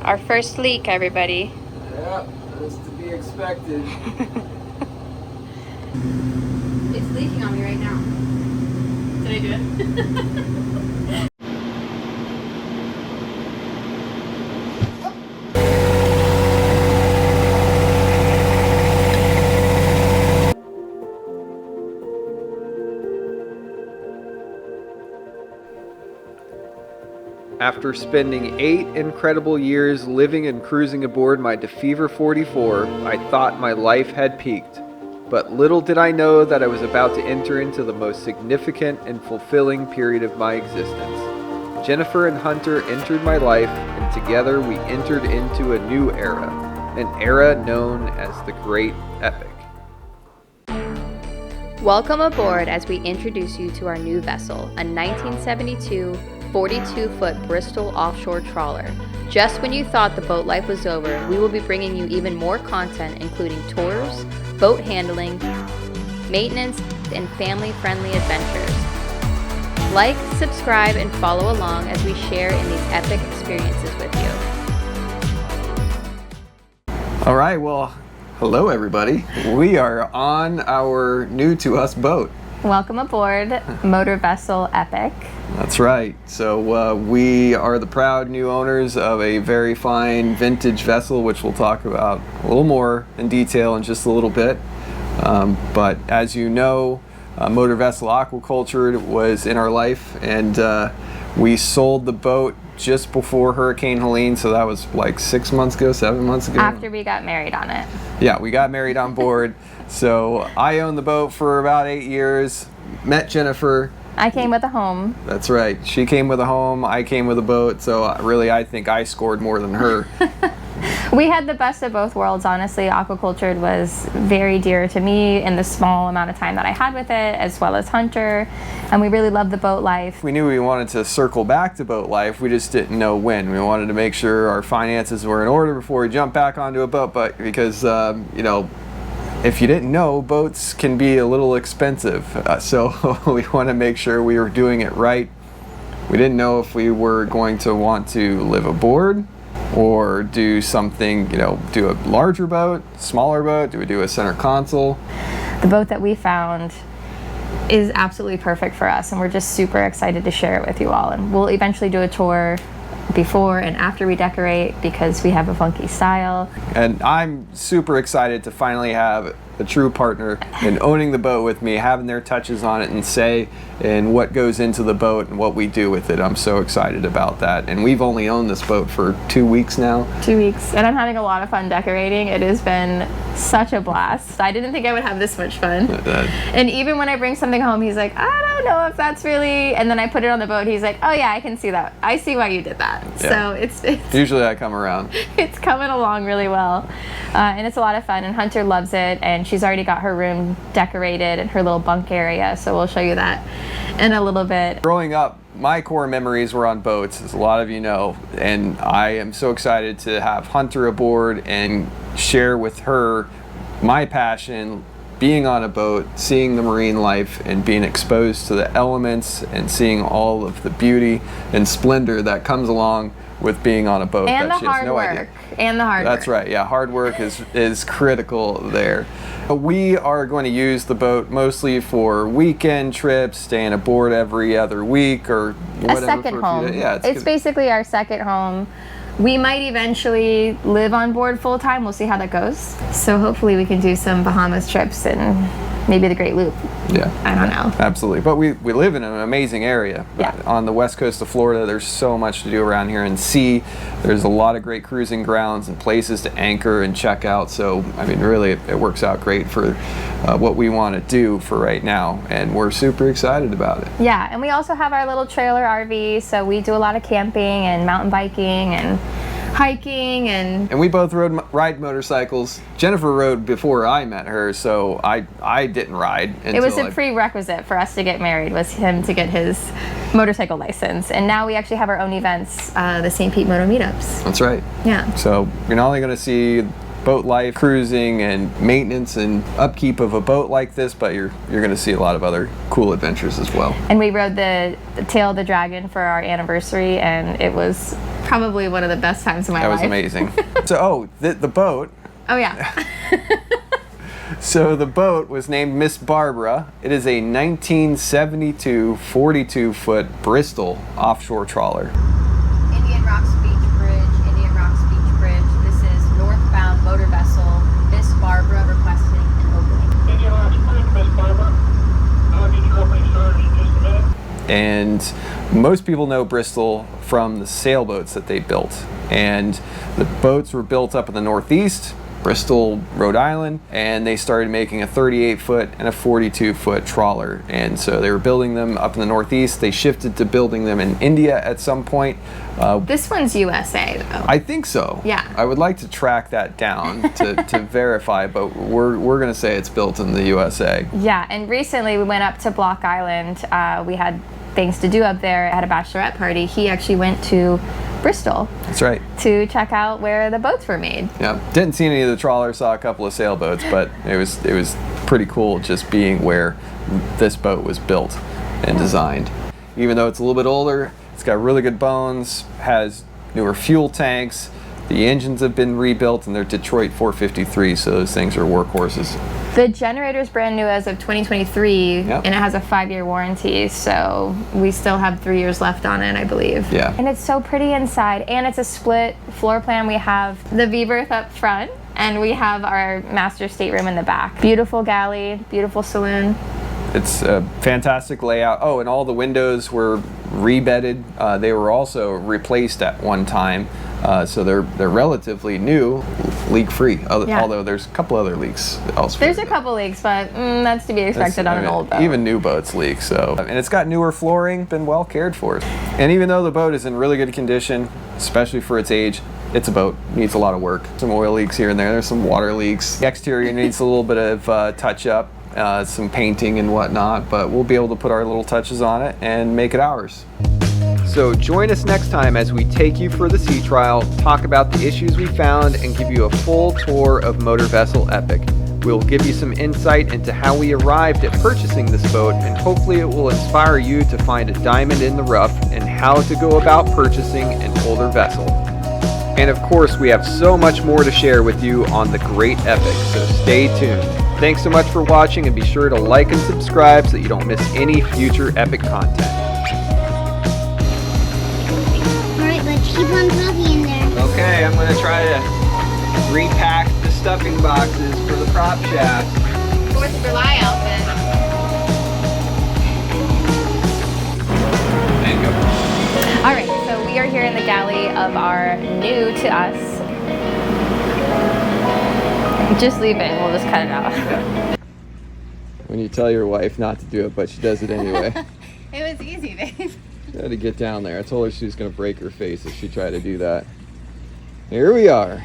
Our first leak, everybody. Yeah, that's to be expected. It's leaking on me right now. Did I do it? After spending 8 incredible years living and cruising aboard my DeFever 44, I thought my life had peaked. But little did I know that I was about to enter into the most significant and fulfilling period of my existence. Jennifer and Hunter entered my life, and together we entered into a new era, an era known as the Great Epoch. Welcome aboard as we introduce you to our new vessel, a 1972 42-foot Bristol Offshore Trawler. Just when you thought the boat life was over, we will be bringing you even more content, including tours, boat handling, maintenance, and family-friendly adventures. Like, subscribe, and follow along as we share in these epic experiences with you. All right, well, hello everybody. We are on our new to us boat. Welcome aboard Motor-Vessel Epoch. That's right. So we are the proud new owners of a very fine vintage vessel, which we'll talk about a little more in detail in just a little bit. But as you know, Motor-Vessel Aqua-Cultured was in our life, and we sold the boat just before Hurricane Helene, so that was like 6 months ago, 7 months ago. After we got married on it. Yeah, we got married on board. So I owned the boat for about 8 years, met Jennifer. I came with a home. That's right. She came with a home, I came with a boat, so really I think I scored more than her. We had the best of both worlds, honestly. Aqua-Cultured was very dear to me in the small amount of time that I had with it, as well as Hunter, and we really loved the boat life. We knew we wanted to circle back to boat life, we just didn't know when. We wanted to make sure our finances were in order before we jumped back onto a boat, but because, you know, if you didn't know, boats can be a little expensive, so we want to make sure we were doing it right. We didn't know if we were going to want to live aboard or do something, you know, do a larger boat, smaller boat, do we do a center console? The boat that we found is absolutely perfect for us, and we're just super excited to share it with you all. And we'll eventually do a tour before and after we decorate because we have a funky style. And I'm super excited to finally have a true partner in owning the boat with me, having their touches on it and say in what goes into the boat and what we do with it. I'm so excited about that. And we've only owned this boat for 2 weeks now. 2 weeks. And I'm having a lot of fun decorating. It has been such a blast. I didn't think I would have this much fun. And even when I bring something home, he's like, I don't know if that's really... And then I put it on the boat, he's like, oh yeah, I can see that. I see why you did that. Yeah. So it's usually I come around. It's coming along really well. And it's a lot of fun, and Hunter loves it, and she's already got her room decorated and her little bunk area, so we'll show you that in a little bit. Growing up, my core memories were on boats, as a lot of you know, and I am so excited to have Hunter aboard and share with her my passion being on a boat, seeing the marine life, and being exposed to the elements and seeing all of the beauty and splendor that comes along with being on a boat. And that the hard work. And the hard work. That's right, yeah, hard work is critical there. We are going to use the boat mostly for weekend trips, staying aboard every other week or whatever. A second home. Yeah, it's basically our second home. We might eventually live on board full time. We'll see how that goes. So hopefully we can do some Bahamas trips and maybe the Great Loop. Yeah. I don't know. Absolutely. But we live in an amazing area. Yeah. On the west coast of Florida, there's so much to do around here and see. There's a lot of great cruising grounds and places to anchor and check out. So, I mean, really, it works out great for what we want to do for right now. And we're super excited about it. Yeah, and we also have our little trailer RV. So we do a lot of camping and mountain biking and hiking, and we both ride motorcycles. Jennifer rode before I met her, so I didn't ride until it was a prerequisite for us to get married, was him to get his motorcycle license. And now we actually have our own events, the St. Pete Moto Meetups. That's right. Yeah. So you're not only going to see boat life, cruising and maintenance and upkeep of a boat like this, but you're going to see a lot of other cool adventures as well. And we rode the Tail of the Dragon for our anniversary, and it was probably one of the best times of my life. That was amazing. So, the boat. Oh, yeah. So the boat was named Miss Barbara. It is a 1972 42-foot Bristol offshore trawler. Indian Rocks Beach Bridge, Indian Rocks Beach Bridge. This is northbound motor vessel. Miss Barbara requesting an opening. Indian Rocks Bridge, Miss Barbara. I'll get your opening started in just a minute. And most people know Bristol from the sailboats that they built. And the boats were built up in the Northeast, Bristol, Rhode Island, and they started making a 38-foot and a 42-foot trawler. And so they were building them up in the Northeast. They shifted to building them in India at some point. This one's USA, though. I think so. Yeah. I would like to track that down to verify, but we're going to say it's built in the USA. Yeah, and recently we went up to Block Island. We had things to do up there at a bachelorette party. He actually went to Bristol. That's right. To check out where the boats were made. Yeah, didn't see any of the trawlers, saw a couple of sailboats, but it was pretty cool just being where this boat was built and designed. Even though it's a little bit older, it's got really good bones, has newer fuel tanks, the engines have been rebuilt, and they're Detroit 453, so those things are workhorses. The generator is brand new as of 2023, Yep. and it has a 5-year warranty, so we still have 3 years left on it, I believe. Yeah. And it's so pretty inside, and it's a split floor plan. We have the V-berth up front, and we have our master stateroom in the back. Beautiful galley, beautiful saloon. It's a fantastic layout. Oh, and all the windows were rebedded. They were also replaced at one time, so they're relatively new, leak-free. Although there's a couple other leaks elsewhere. There's a couple leaks, but that's to be expected on an old boat. Even new boats leak. So, and it's got newer flooring, been well cared for. And even though the boat is in really good condition, especially for its age, it's a boat. Needs a lot of work. Some oil leaks here and there. There's some water leaks. The exterior needs a little bit of touch-up. Some painting and whatnot, but we'll be able to put our little touches on it and make it ours. So join us next time as we take you for the sea trial, talk about the issues we found, and give you a full tour of Motor-Vessel Epoch. We'll give you some insight into how we arrived at purchasing this boat, and hopefully it will inspire you to find a diamond in the rough and how to go about purchasing an older vessel. And of course, we have so much more to share with you on the Great Epoch, so stay tuned. Thanks so much for watching, and be sure to like and subscribe so that you don't miss any future Epic content. Alright, let's keep on talking in there. Okay, I'm going to try to repack the stuffing boxes for the prop shaft. 4th of July outfit. There you go. All right, so we are here in the galley of our new to us. Just leave it, we'll just cut it out. When you tell your wife not to do it, but she does it anyway. It was easy, babe. She had to get down there. I told her she was going to break her face if she tried to do that. Here we are.